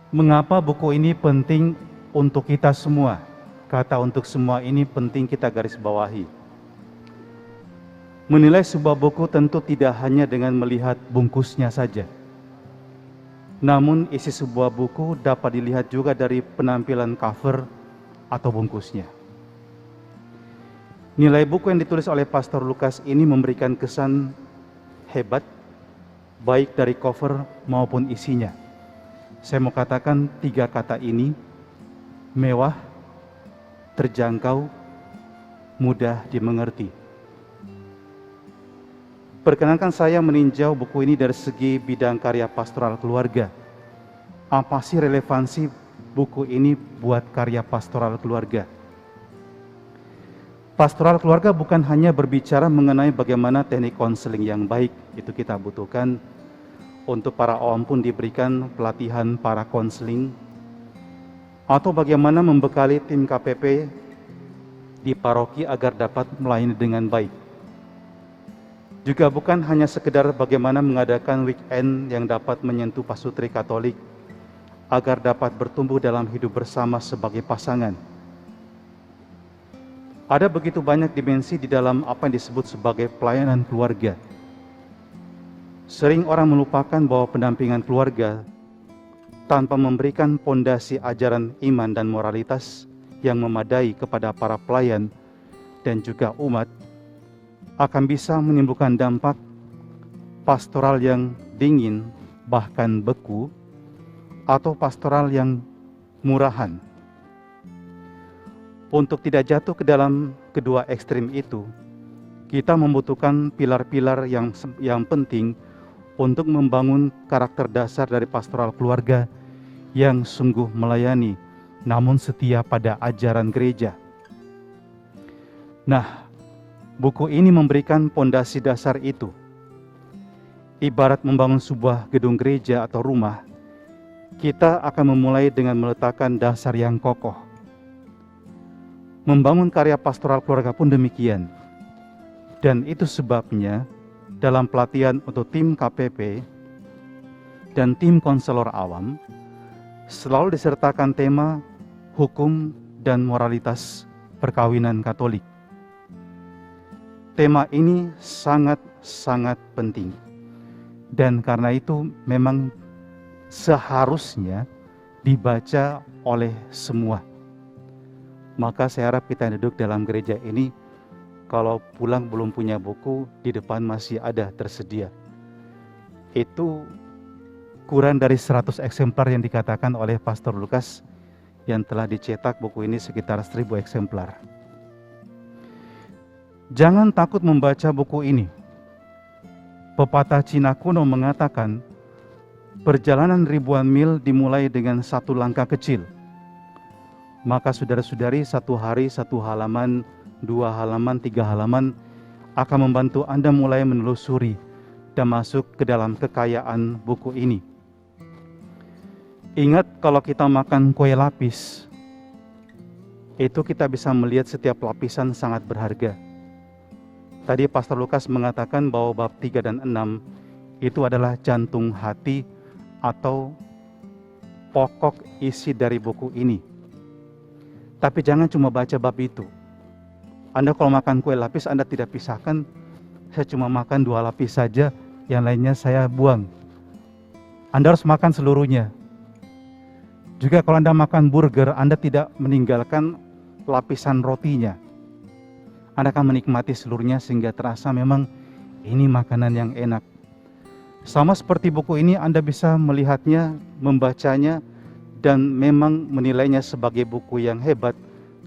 Mengapa buku ini penting untuk kita semua? Kata untuk semua ini penting kita garis bawahi. Menilai sebuah buku tentu tidak hanya dengan melihat bungkusnya saja. Namun isi sebuah buku dapat dilihat juga dari penampilan cover atau bungkusnya. Nilai buku yang ditulis oleh Pastor Lukas ini memberikan kesan hebat, baik dari cover maupun isinya. Saya mau katakan 3 kata ini: mewah, terjangkau, mudah dimengerti. Perkenankan saya meninjau buku ini dari segi bidang karya pastoral keluarga. Apa sih relevansi buku ini buat karya pastoral keluarga? Pastoral keluarga bukan hanya berbicara mengenai bagaimana teknik konseling yang baik, itu kita butuhkan. Untuk para awam pun diberikan pelatihan para konseling, atau bagaimana membekali tim KPP di paroki agar dapat melayani dengan baik. Juga bukan hanya sekedar bagaimana mengadakan weekend yang dapat menyentuh pasutri Katolik agar dapat bertumbuh dalam hidup bersama sebagai pasangan. Ada begitu banyak dimensi di dalam apa yang disebut sebagai pelayanan keluarga. Sering orang melupakan bahwa pendampingan keluarga tanpa memberikan pondasi ajaran iman dan moralitas yang memadai kepada para pelayan dan juga umat akan bisa menimbulkan dampak pastoral yang dingin, bahkan beku, atau pastoral yang murahan. Untuk tidak jatuh ke dalam kedua ekstrim itu, kita membutuhkan pilar-pilar yang penting untuk membangun karakter dasar dari pastoral keluarga yang sungguh melayani, namun setia pada ajaran gereja. Nah, buku ini memberikan pondasi dasar itu. Ibarat membangun sebuah gedung gereja atau rumah, kita akan memulai dengan meletakkan dasar yang kokoh. Membangun karya pastoral keluarga pun demikian. Dan itu sebabnya dalam pelatihan untuk tim KPP dan tim konselor awam selalu disertakan tema hukum dan moralitas perkawinan Katolik. Tema ini sangat-sangat penting, dan karena itu memang seharusnya dibaca oleh semua. Maka saya harap kita duduk dalam gereja ini, kalau pulang belum punya buku, di depan masih ada tersedia. Itu kurang dari 100 eksemplar yang dikatakan oleh Pastor Lukas, yang telah dicetak buku ini sekitar 1000 eksemplar. Jangan takut membaca buku ini. Pepatah Cina kuno mengatakan, perjalanan ribuan mil dimulai dengan satu langkah kecil. Maka saudara-saudari, 1 hari 1 halaman, 2 halaman, 3 halaman akan membantu Anda mulai menelusuri dan masuk ke dalam kekayaan buku ini. Ingat, kalau kita makan kue lapis, itu kita bisa melihat setiap lapisan sangat berharga. Tadi Pastor Lukas mengatakan bahwa bab 3 dan 6 itu adalah jantung hati atau pokok isi dari buku ini. Tapi jangan cuma baca bab itu. Anda kalau makan kue lapis, Anda tidak pisahkan, saya cuma makan 2 lapis saja, yang lainnya saya buang. Anda harus makan seluruhnya. Juga kalau Anda makan burger, Anda tidak meninggalkan lapisan rotinya. Anda akan menikmati seluruhnya sehingga terasa memang ini makanan yang enak. Sama seperti buku ini, Anda bisa melihatnya, membacanya, dan memang menilainya sebagai buku yang hebat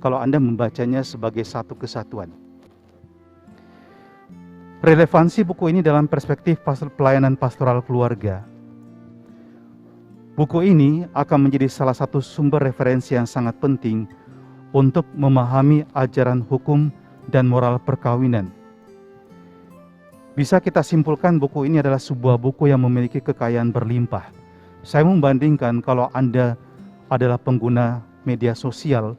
kalau Anda membacanya sebagai satu kesatuan. Relevansi buku ini dalam perspektif pelayanan pastoral keluarga. Buku ini akan menjadi salah satu sumber referensi yang sangat penting untuk memahami ajaran hukum dan moral perkawinan. Bisa kita simpulkan buku ini adalah sebuah buku yang memiliki kekayaan berlimpah. Saya membandingkan kalau Anda adalah pengguna media sosial,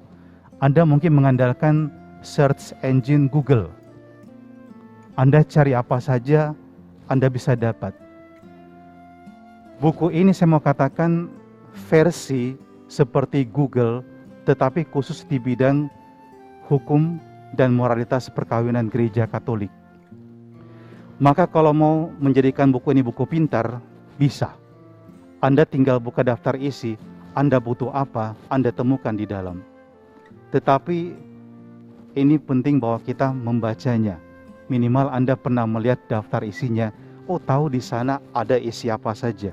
Anda mungkin mengandalkan search engine Google. Anda cari apa saja, Anda bisa dapat. Buku ini saya mau katakan versi seperti Google, tetapi khusus di bidang hukum dan moralitas perkawinan gereja Katolik. Maka kalau mau menjadikan buku ini buku pintar, bisa. Anda tinggal buka daftar isi, Anda butuh apa, Anda temukan di dalam. Tetapi ini penting bahwa kita membacanya. Minimal Anda pernah melihat daftar isinya, tahu di sana ada isi apa saja.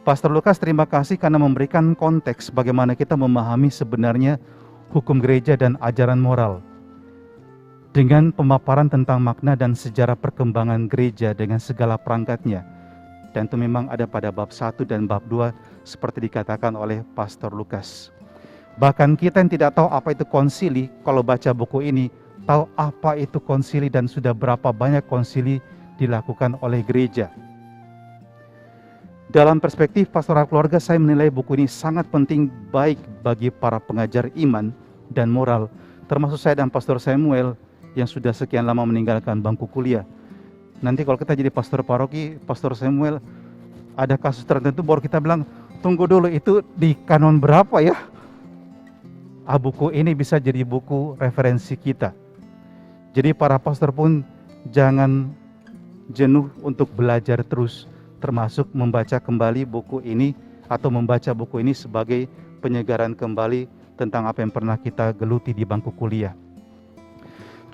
Pastor Lukas terima kasih karena memberikan konteks bagaimana kita memahami sebenarnya hukum gereja dan ajaran moral. Dengan pemaparan tentang makna dan sejarah perkembangan gereja dengan segala perangkatnya. Dan itu memang ada pada bab 1 dan bab 2 seperti dikatakan oleh Pastor Lukas. Bahkan kita yang tidak tahu apa itu konsili, kalau baca buku ini, tahu apa itu konsili dan sudah berapa banyak konsili dilakukan oleh gereja. Dalam perspektif pastoral keluarga, saya menilai buku ini sangat penting baik bagi para pengajar iman dan moral, termasuk saya dan Pastor Samuel yang sudah sekian lama meninggalkan bangku kuliah. Nanti kalau kita jadi pastor paroki, Pastor Samuel, ada kasus tertentu baru kita bilang, tunggu dulu itu di kanon berapa ya? Buku ini bisa jadi buku referensi kita. Jadi para pastor pun jangan jenuh untuk belajar terus, termasuk membaca kembali buku ini atau membaca buku ini sebagai penyegaran kembali tentang apa yang pernah kita geluti di bangku kuliah.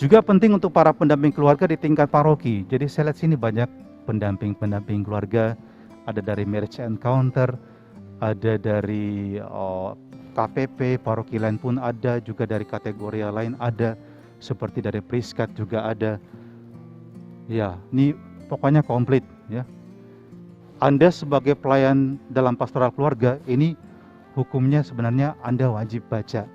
Juga penting untuk para pendamping keluarga di tingkat paroki. Jadi saya lihat sini banyak pendamping keluarga, ada dari Marriage Encounter, ada dari KPP, paroki lain pun ada, juga dari kategori lain ada, seperti dari Priskat juga ada. Ya, ini pokoknya komplit ya. Anda sebagai pelayan dalam pastoral keluarga, ini hukumnya sebenarnya Anda wajib baca.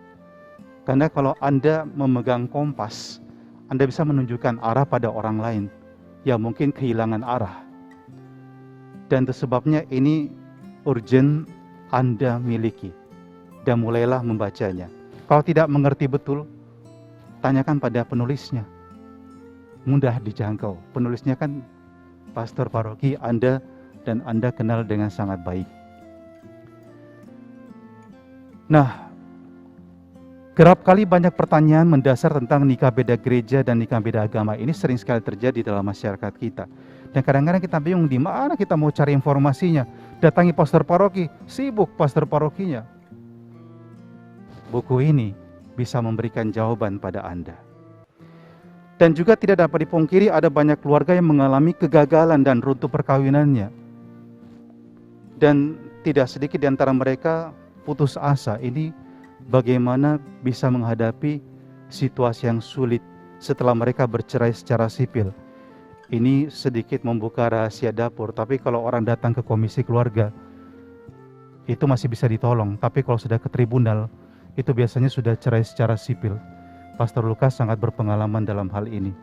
Karena kalau Anda memegang kompas, Anda bisa menunjukkan arah pada orang lain yang mungkin kehilangan arah. Dan itu sebabnya ini urgent Anda miliki. Dan mulailah membacanya. Kalau tidak mengerti betul, tanyakan pada penulisnya. Mudah dijangkau. Penulisnya kan pastor paroki Anda dan Anda kenal dengan sangat baik. Nah, kerap kali banyak pertanyaan mendasar tentang nikah beda gereja dan nikah beda agama. Ini sering sekali terjadi dalam masyarakat kita. Dan kadang-kadang kita bingung di mana kita mau cari informasinya. Datangi pastor paroki, sibuk pastor parokinya. Buku ini bisa memberikan jawaban pada Anda. Dan juga tidak dapat dipungkiri ada banyak keluarga yang mengalami kegagalan dan runtuh perkawinannya. Dan tidak sedikit di antara mereka putus asa. Ini bagaimana bisa menghadapi situasi yang sulit setelah mereka bercerai secara sipil. Ini sedikit membuka rahasia dapur, tapi kalau orang datang ke komisi keluarga, itu masih bisa ditolong. Tapi kalau sudah ke tribunal, itu biasanya sudah cerai secara sipil. Pastor Lukas sangat berpengalaman dalam hal ini.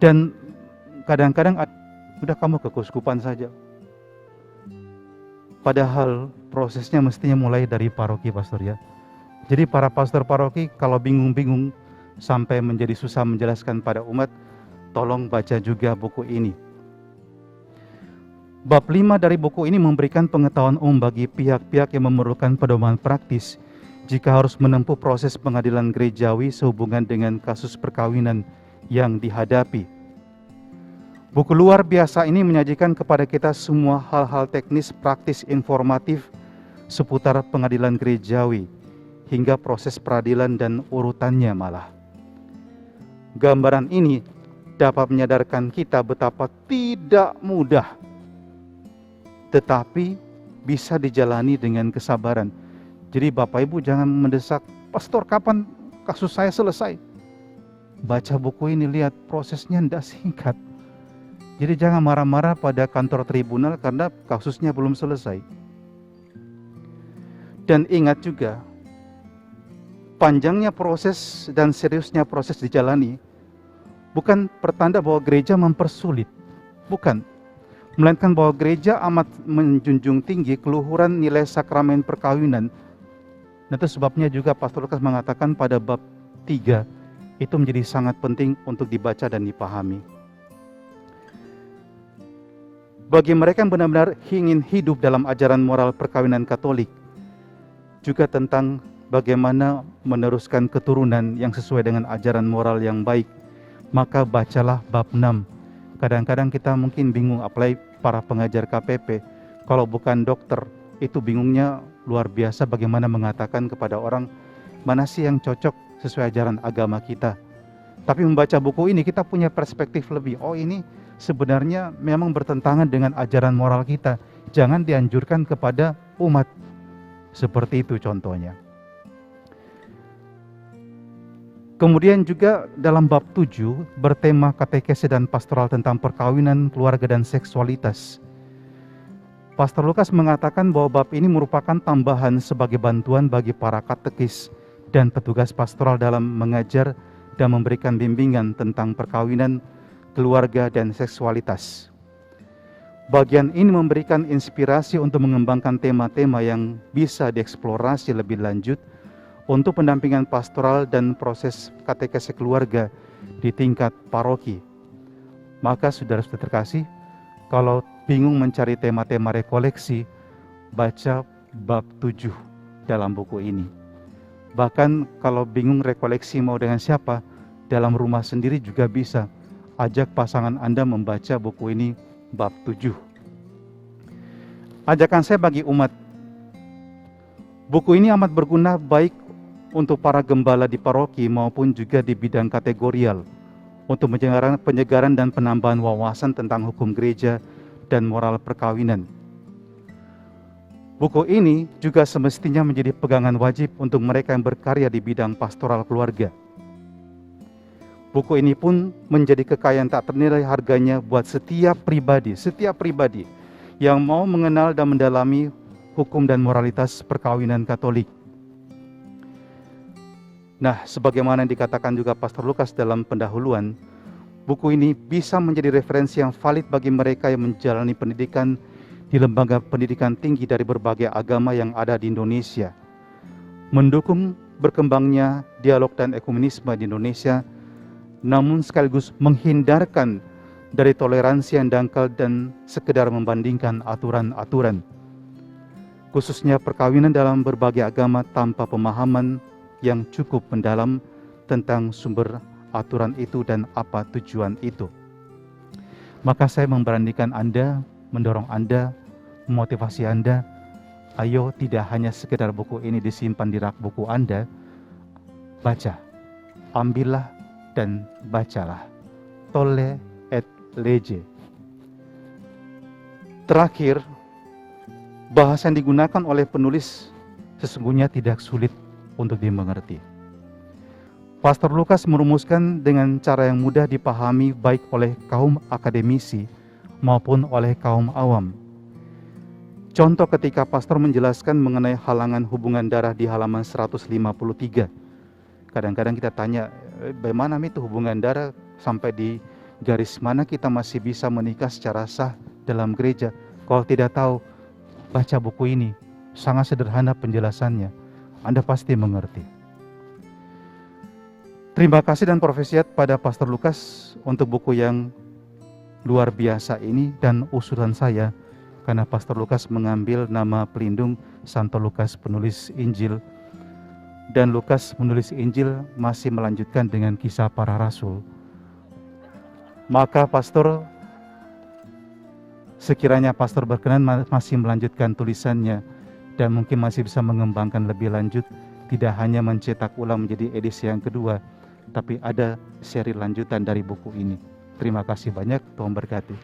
Dan kadang-kadang udah kamu ke keuskupan saja. Padahal prosesnya mestinya mulai dari paroki, pastor ya. Jadi para pastor paroki kalau bingung-bingung sampai menjadi susah menjelaskan pada umat, tolong baca juga buku ini. Bab 5 dari buku ini memberikan pengetahuan umum bagi pihak-pihak yang memerlukan pedoman praktis jika harus menempuh proses pengadilan gerejawi sehubungan dengan kasus perkawinan yang dihadapi. Buku luar biasa ini menyajikan kepada kita semua hal-hal teknis, praktis, informatif seputar pengadilan gerejawi hingga proses peradilan dan urutannya malah. Gambaran ini dapat menyadarkan kita betapa tidak mudah, tetapi bisa dijalani dengan kesabaran. Jadi Bapak Ibu jangan mendesak, pastor kapan kasus saya selesai? Baca buku ini, lihat prosesnya tidak singkat. Jadi jangan marah-marah pada kantor tribunal karena kasusnya belum selesai. Dan ingat juga, panjangnya proses dan seriusnya proses dijalani bukan pertanda bahwa gereja mempersulit. Bukan. Melainkan bahwa gereja amat menjunjung tinggi keluhuran nilai sakramen perkawinan Dan itu sebabnya juga Pastor Lukas mengatakan pada bab 3 itu menjadi sangat penting untuk dibaca dan dipahami. Bagi mereka yang benar-benar ingin hidup dalam ajaran moral perkawinan Katolik, juga tentang bagaimana meneruskan keturunan yang sesuai dengan ajaran moral yang baik, maka bacalah bab 6. Kadang-kadang kita mungkin bingung, apalagi para pengajar KPP, kalau bukan dokter, itu bingungnya luar biasa bagaimana mengatakan kepada orang mana sih yang cocok sesuai ajaran agama kita. Tapi membaca buku ini kita punya perspektif lebih. Oh, ini sebenarnya memang bertentangan dengan ajaran moral kita. Jangan dianjurkan kepada umat. Seperti itu contohnya. Kemudian juga dalam bab 7 bertema katekese dan pastoral tentang perkawinan, keluarga dan seksualitas. Pastor Lukas mengatakan bahwa bab ini merupakan tambahan sebagai bantuan bagi para katekis dan petugas pastoral dalam mengajar dan memberikan bimbingan tentang perkawinan, keluarga, dan seksualitas. Bagian ini memberikan inspirasi untuk mengembangkan tema-tema yang bisa dieksplorasi lebih lanjut untuk pendampingan pastoral dan proses katekese keluarga di tingkat paroki. Maka saudara-saudara terkasih, kalau bingung mencari tema-tema rekoleksi, baca bab 7 dalam buku ini. Bahkan kalau bingung rekoleksi mau dengan siapa, dalam rumah sendiri juga bisa. Ajak pasangan Anda membaca buku ini bab 7. Ajakan saya bagi umat, buku ini amat berguna baik untuk para gembala di paroki maupun juga di bidang kategorial, untuk penyegaran dan penambahan wawasan tentang hukum gereja dan moral perkawinan. Buku ini juga semestinya menjadi pegangan wajib untuk mereka yang berkarya di bidang pastoral keluarga. Buku ini pun menjadi kekayaan tak ternilai harganya buat setiap pribadi yang mau mengenal dan mendalami hukum dan moralitas perkawinan Katolik. Nah, sebagaimana dikatakan juga Pastor Lukas dalam pendahuluan, buku ini bisa menjadi referensi yang valid bagi mereka yang menjalani pendidikan di lembaga pendidikan tinggi dari berbagai agama yang ada di Indonesia. Mendukung berkembangnya dialog dan ekumenisme di Indonesia, namun sekaligus menghindarkan dari toleransi yang dangkal dan sekedar membandingkan aturan-aturan. Khususnya perkawinan dalam berbagai agama tanpa pemahaman yang cukup mendalam tentang sumber aturan itu dan apa tujuan itu. Maka saya memberanikan Anda, mendorong Anda, memotivasi Anda, ayo tidak hanya sekedar buku ini disimpan di rak buku Anda, baca, ambillah dan bacalah. Tolle et lege. Terakhir, bahasa yang digunakan oleh penulis sesungguhnya tidak sulit untuk dimengerti. Pastor Lukas merumuskan dengan cara yang mudah dipahami baik oleh kaum akademisi maupun oleh kaum awam. Contoh ketika pastor menjelaskan mengenai halangan hubungan darah di halaman 153. Kadang-kadang kita tanya, bagaimana itu hubungan darah, sampai di garis mana kita masih bisa menikah secara sah dalam gereja? Kalau tidak tahu, baca buku ini. Sangat sederhana penjelasannya. Anda pasti mengerti. Terima kasih dan profesiat pada Pastor Lukas untuk buku yang luar biasa ini dan usulan saya, karena Pastor Lukas mengambil nama pelindung Santo Lukas penulis Injil, dan Lukas menulis Injil masih melanjutkan dengan kisah para rasul. Maka Pastor, sekiranya Pastor berkenan masih melanjutkan tulisannya dan mungkin masih bisa mengembangkan lebih lanjut, tidak hanya mencetak ulang menjadi edisi yang kedua, tapi ada seri lanjutan dari buku ini. Terima kasih banyak, Tuhan berkati.